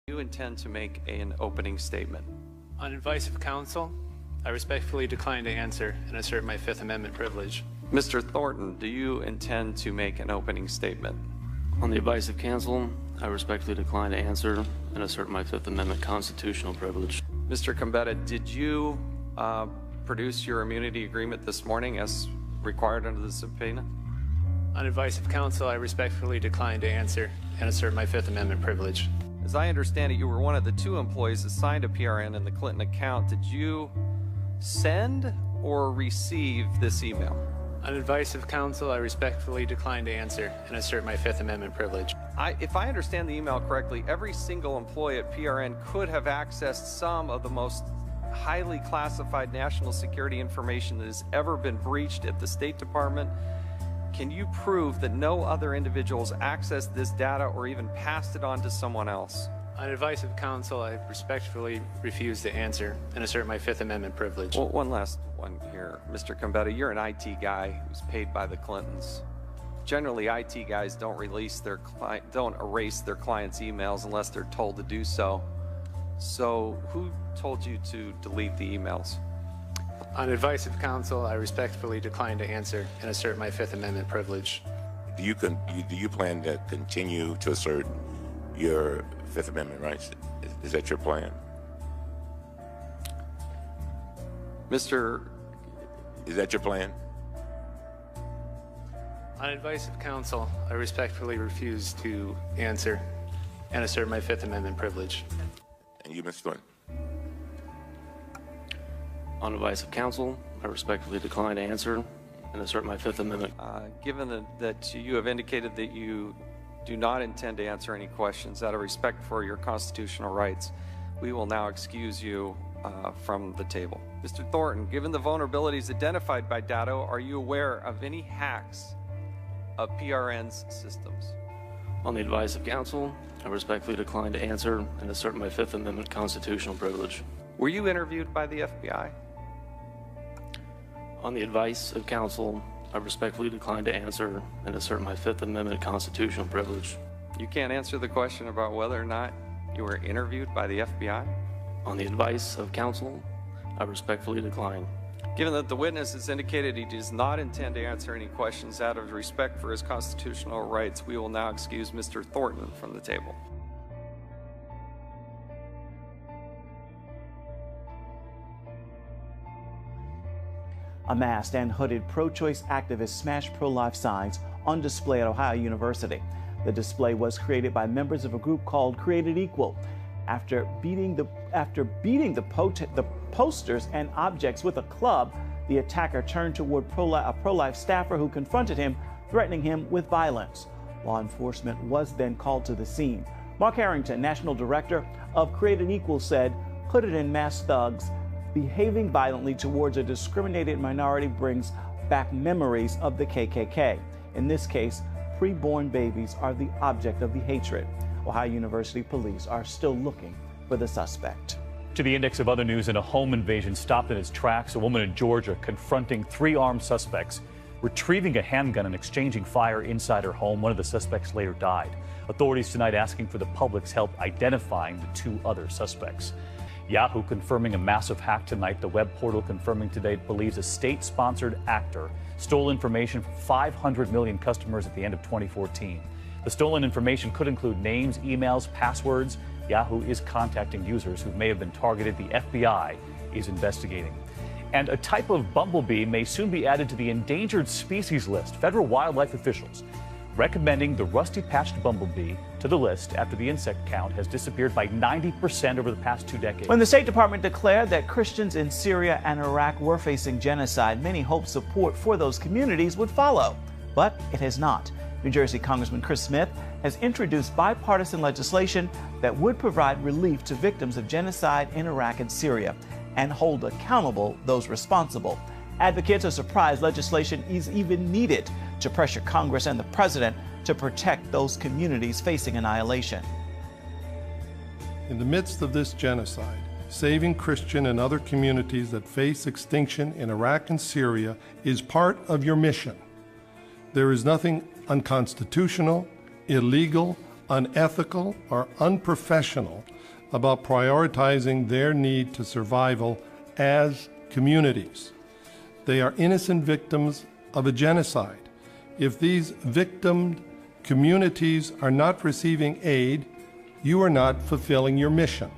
You intend to make an opening statement. On advice of counsel, I respectfully decline to answer and assert my Fifth Amendment privilege. Mr. Thornton, do you intend to make an opening statement? On the advice of counsel, I respectfully decline to answer and assert my Fifth Amendment constitutional privilege. Mr. Combetta, did you produce your immunity agreement this morning as required under the subpoena? On advice of counsel, I respectfully decline to answer and assert my Fifth Amendment privilege. As I understand it, you were one of the 2 employees assigned to PRN in the Clinton account. Did you send or receive this email? On advice of counsel, I respectfully decline to answer and assert my Fifth Amendment privilege. If I understand the email correctly, every single employee at PRN could have accessed some of the most highly classified national security information that has ever been breached at the State Department. Can you prove that no other individuals accessed this data or even passed it on to someone else? On advice of counsel, I respectfully refuse to answer and assert my Fifth Amendment privilege. Well, one last one here. Mr. Combetta, you're an IT guy who's paid by the Clintons. Generally, IT guys don't erase their clients' emails unless they're told to do so. So who told you to delete the emails? On advice of counsel, I respectfully decline to answer and assert my Fifth Amendment privilege. Do you plan to continue to assert your Fifth Amendment rights? Is that your plan? Is that your plan? On advice of counsel, I respectfully refuse to answer and assert my Fifth Amendment privilege. And you, Mr. Thornton? On advice of counsel, I respectfully decline to answer and assert my Fifth Amendment. Given that you have indicated that you do not intend to answer any questions out of respect for your constitutional rights, we will now excuse you from the table. Mr. Thornton, given the vulnerabilities identified by Datto, are you aware of any hacks of PRN's systems? On the advice of counsel, I respectfully decline to answer and assert my Fifth Amendment constitutional privilege. Were you interviewed by the FBI? On the advice of counsel, I respectfully decline to answer and assert my Fifth Amendment constitutional privilege. You can't answer the question about whether or not you were interviewed by the FBI? On the advice of counsel, I respectfully decline. Given that the witness has indicated he does not intend to answer any questions out of respect for his constitutional rights, we will now excuse Mr. Thornton from the table. A masked and hooded pro-choice activist smashed pro-life signs on display at Ohio University. The display was created by members of a group called Created Equal. After beating the posters and objects with a club, the attacker turned toward a pro-life staffer who confronted him, threatening him with violence. Law enforcement was then called to the scene. Mark Harrington, National Director of Created Equal, said hooded and masked thugs behaving violently towards a discriminated minority brings back memories of the KKK. In this case, preborn babies are the object of the hatred. Ohio University police are still looking for the suspect. To the index of other news, in a home invasion stopped in its tracks, a woman in Georgia confronting 3 armed suspects, retrieving a handgun and exchanging fire inside her home. One of the suspects later died. Authorities tonight asking for the public's help identifying the 2 other suspects. Yahoo confirming a massive hack tonight. The web portal confirming today it believes a state-sponsored actor stole information from 500 million customers at the end of 2014. The stolen information could include names, emails, passwords. Yahoo is contacting users who may have been targeted. The FBI is investigating. And a type of bumblebee may soon be added to the endangered species list. Federal wildlife officials recommending the rusty-patched bumblebee to the list after the insect count has disappeared by 90% over the past 2 decades. When the State Department declared that Christians in Syria and Iraq were facing genocide, many hoped support for those communities would follow, but it has not. New Jersey Congressman Chris Smith has introduced bipartisan legislation that would provide relief to victims of genocide in Iraq and Syria and hold accountable those responsible. Advocates are surprised legislation is even needed to pressure Congress and the president to protect those communities facing annihilation. In the midst of this genocide, saving Christian and other communities that face extinction in Iraq and Syria is part of your mission. There is nothing unconstitutional, illegal, unethical, or unprofessional about prioritizing their need to survival as communities. They are innocent victims of a genocide. If these victimed communities are not receiving aid, you are not fulfilling your mission.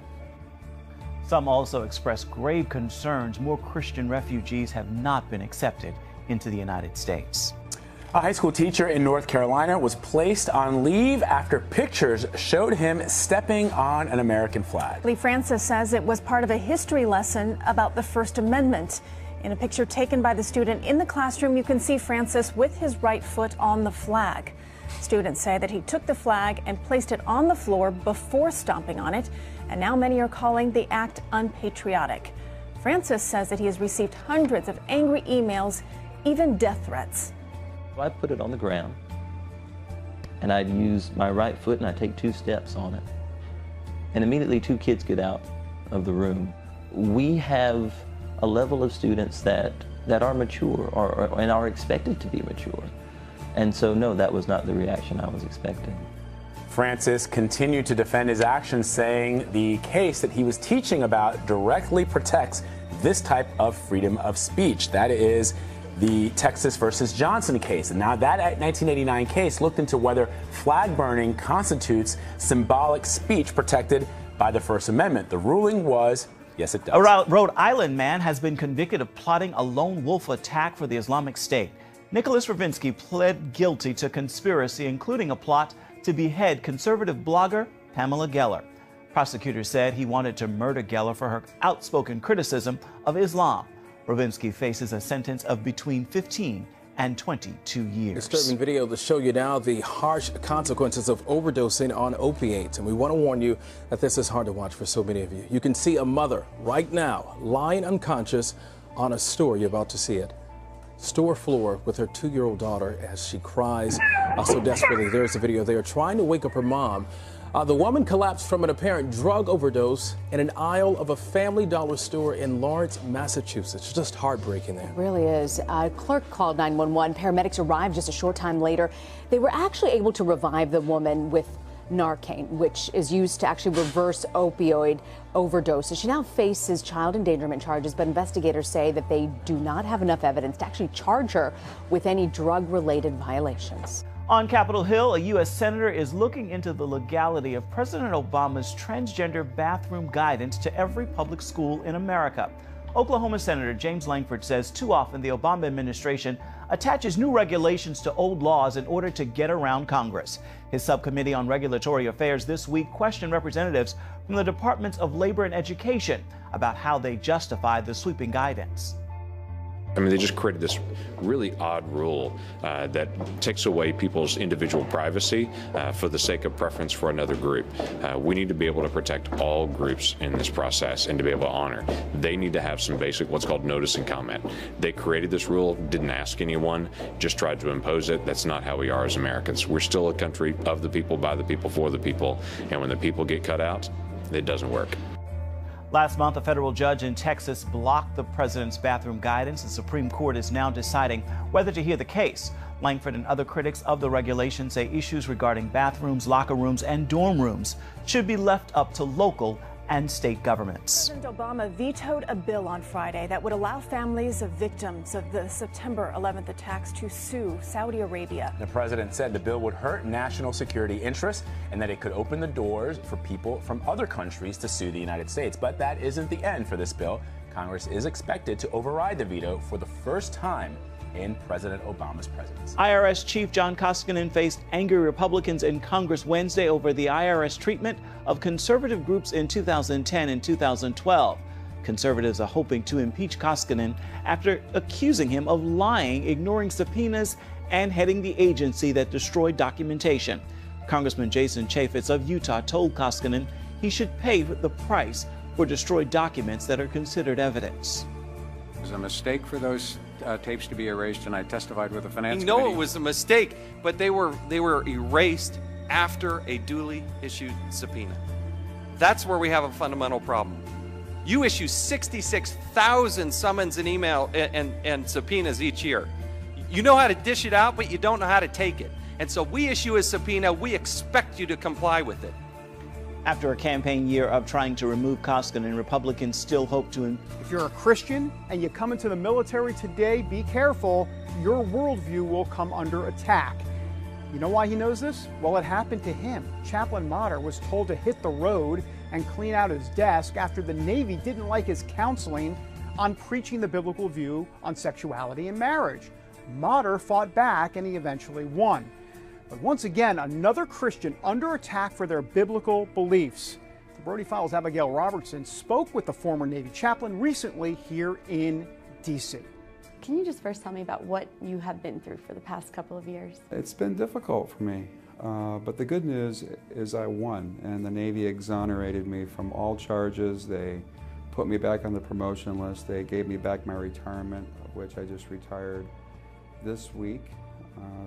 Some also expressed grave concerns more Christian refugees have not been accepted into the United States. A high school teacher in North Carolina was placed on leave after pictures showed him stepping on an American flag. Lee Francis says it was part of a history lesson about the First Amendment. In a picture taken by the student in the classroom, you can see Francis with his right foot on the flag. Students say that he took the flag and placed it on the floor before stomping on it, and now many are calling the act unpatriotic. Francis says that he has received hundreds of angry emails, even death threats. I put it on the ground, and I'd use my right foot and I'd take 2 steps on it. And immediately 2 kids get out of the room. We have a level of students that are mature and are expected to be mature. And so, no, that was not the reaction I was expecting. Francis continued to defend his actions, saying the case that he was teaching about directly protects this type of freedom of speech. That is the Texas versus Johnson case. And now that 1989 case looked into whether flag burning constitutes symbolic speech protected by the First Amendment. The ruling was, yes, it does. A Rhode Island man has been convicted of plotting a lone wolf attack for the Islamic State. Nicholas Ravinsky pled guilty to conspiracy, including a plot to behead conservative blogger Pamela Geller. Prosecutors said he wanted to murder Geller for her outspoken criticism of Islam. Ravinsky faces a sentence of between 15 and 22 years. Disturbing video to show you now the harsh consequences of overdosing on opiates. And we want to warn you that this is hard to watch for so many of you. You can see a mother right now lying unconscious on a store. You're about to see it. Store floor with her 2-year-old daughter as she cries so desperately. There's a video. They are trying to wake up her mom. The woman collapsed from an apparent drug overdose in an aisle of a Family Dollar store in Lawrence, Massachusetts. Just heartbreaking there. It really is. A clerk called 911. Paramedics arrived just a short time later. They were actually able to revive the woman with Narcan, which is used to actually reverse opioid overdoses. She now faces child endangerment charges, but investigators say that they do not have enough evidence to actually charge her with any drug-related violations. On Capitol Hill, a U.S. senator is looking into the legality of President Obama's transgender bathroom guidance to every public school in America. Oklahoma Senator James Lankford says too often the Obama administration attaches new regulations to old laws in order to get around Congress. His subcommittee on regulatory affairs this week questioned representatives from the Departments of Labor and Education about how they justify the sweeping guidance. I mean, they just created this really odd rule that takes away people's individual privacy for the sake of preference for another group. We need to be able to protect all groups in this process and to be able to honor. They need to have some basic what's called notice and comment. They created this rule, didn't ask anyone, just tried to impose it. That's not how we are as Americans. We're still a country of the people, by the people, for the people. And when the people get cut out, it doesn't work. Last month, a federal judge in Texas blocked the president's bathroom guidance. The Supreme Court is now deciding whether to hear the case. Lankford and other critics of the regulation say issues regarding bathrooms, locker rooms, and dorm rooms should be left up to local and state governments. President Obama vetoed a bill on Friday that would allow families of victims of the September 11th attacks to sue Saudi Arabia. The president said the bill would hurt national security interests and that it could open the doors for people from other countries to sue the United States. But that isn't the end for this bill. Congress is expected to override the veto for the first time in President Obama's presidency. IRS Chief John Koskinen faced angry Republicans in Congress Wednesday over the IRS treatment of conservative groups in 2010 and 2012. Conservatives are hoping to impeach Koskinen after accusing him of lying, ignoring subpoenas, and heading the agency that destroyed documentation. Congressman Jason Chaffetz of Utah told Koskinen he should pay the price for destroyed documents that are considered evidence. It was a mistake for those tapes to be erased, and I testified with the finance committee. committee. It was a mistake, but they were erased after a duly issued subpoena. That's where we have a fundamental problem. You issue 66,000 summons and email and subpoenas each year. You know how to dish it out, but you don't know how to take it. And so we issue a subpoena. We expect you to comply with it. After a campaign year of trying to remove Koskinen, Republicans still hope to... If you're a Christian and you come into the military today, be careful. Your worldview will come under attack. You know why he knows this? Well, it happened to him. Chaplain Motter was told to hit the road and clean out his desk after the Navy didn't like his counseling on preaching the biblical view on sexuality and marriage. Motter fought back and he eventually won. But once again, another Christian under attack for their biblical beliefs. The Brody Files' Abigail Robertson spoke with the former Navy chaplain recently here in D.C. Can you just first tell me about what you have been through for the past couple of years? It's been difficult for me, but the good news is I won, and the Navy exonerated me from all charges. They put me back on the promotion list. They gave me back my retirement, of which I just retired this week.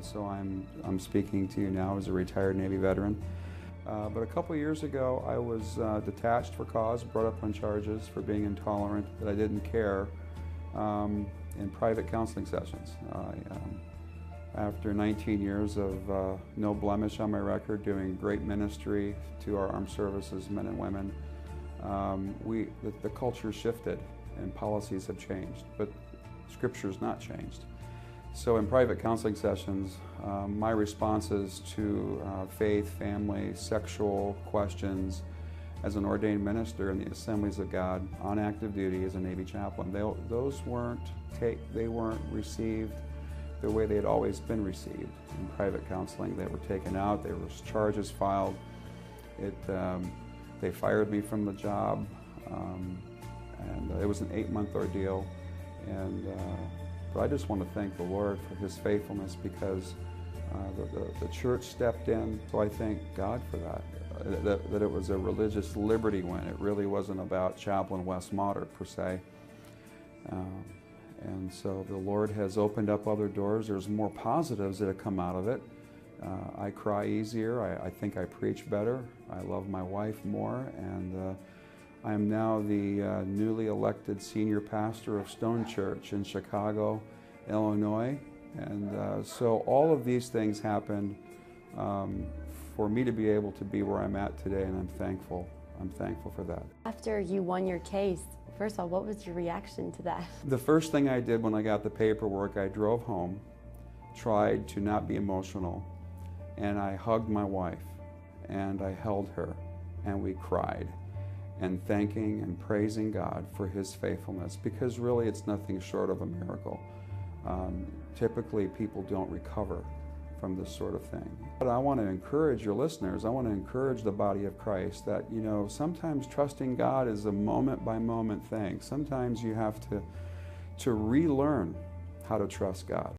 So I'm speaking to you now as a retired Navy veteran. But a couple years ago, I was detached for cause, brought up on charges for being intolerant, that I didn't care, in private counseling sessions. After 19 years of no blemish on my record, doing great ministry to our armed services men and women, the culture shifted and policies have changed, but Scripture's not changed. So in private counseling sessions, my responses to faith, family, sexual questions as an ordained minister in the Assemblies of God on active duty as a Navy chaplain, those weren't received the way they had always been received in private counseling. They were taken out, there was charges filed. They fired me from the job, and it was an 8-month ordeal. But I just want to thank the Lord for His faithfulness, because the church stepped in. So I thank God for that it was a religious liberty win. It really wasn't about Chaplain Wes Motter per se. And so the Lord has opened up other doors. There's more positives that have come out of it. I cry easier. I think I preach better. I love my wife more. And I am now the newly elected senior pastor of Stone Church in Chicago, Illinois. And so all of these things happened for me to be able to be where I'm at today, and I'm thankful. I'm thankful for that. After you won your case, first of all, what was your reaction to that? The first thing I did when I got the paperwork, I drove home, tried to not be emotional, and I hugged my wife, and I held her, and we cried, and thanking and praising God for His faithfulness, because really it's nothing short of a miracle. Typically people don't recover from this sort of thing. But I want to encourage your listeners, I want to encourage the body of Christ that, sometimes trusting God is a moment-by-moment thing. Sometimes you have to relearn how to trust God.